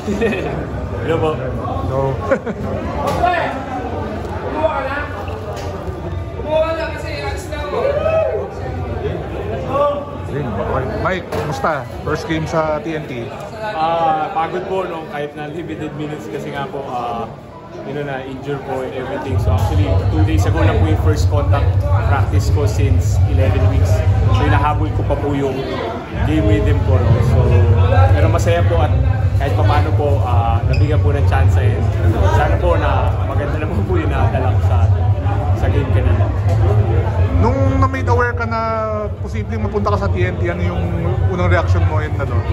Hello po. No. Mike, kumusta? First game sa TNT? Pagod po no, kahit na limited minutes kasi nga po, na-injure po and everything. So actually, 2 days ago na po yung first contact practice ko since 11 weeks. So hinahabol ko pa po yung game rhythm ko. No? So, pero masaya po at kahit pa paano po, nabigyan po ng chance and sana po na maganda naman po yung nakadala ko sa game kanina. Nung na-made aware ka na posibleng mapunta ka sa TNT, ano yung unang reaction mo yun na doon?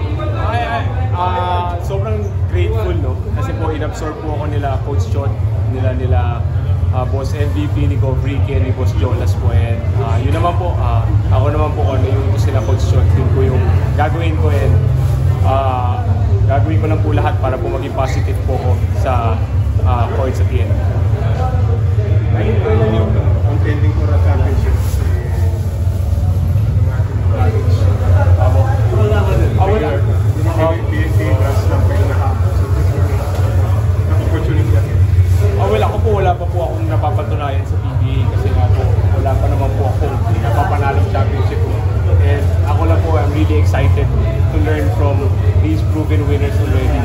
Sobrang grateful no kasi po inabsorb po ako nila Coach John, nila Boss MVP ni Ricky and ni Boss Jonas po and yun naman po, ako naman po ano yung gusto nila Coach John, yun po yung gagawin ko and gagawin ko lang po lahat para po maging positive po ko sa court sa TNT. Ayun po yung contending for a championship wala pa po akong napapatunayan sa PBA kasi nga po wala pa naman po akong napapanalong championship and ako lang po I'm really excited to learn from these proven winners already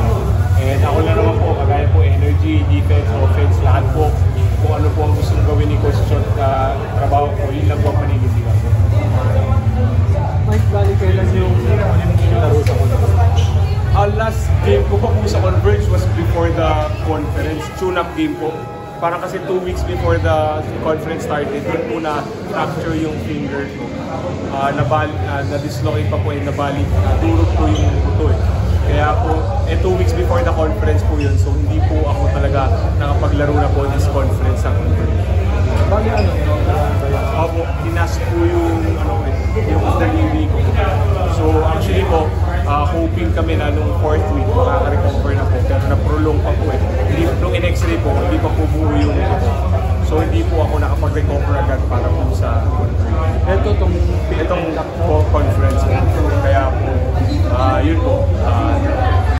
and ako lang naman po kagaya po energy, defense, offense, lahat po kung ano po ang gustong gawin ni Coach John trabaho ko, yun lang po ang paninindigan ko. Mike, bali kailan yung laro sa Converge? Last game ko po sa Converge was before the conference, tune-up game po. Parang kasi 2 weeks before the conference started, doon po na-fracture yung finger. Na-dislocate pa po yung nabali, durog po yung buto eh. Kaya po, 2 weeks before the conference po yun, so hindi po ako talaga nakapaglaro na po this conference sa Converge. Bali ano? Opo, tinas po yung daliri ko. So actually po, hoping kami na nung 4th week makaka-recover na po. Pero na-prolong pa po eh. Nung in-x-ray po, hindi pa po buo yung ito. So hindi po ako nakapag-recover agad para po sa itong conference. Kaya po, yun po.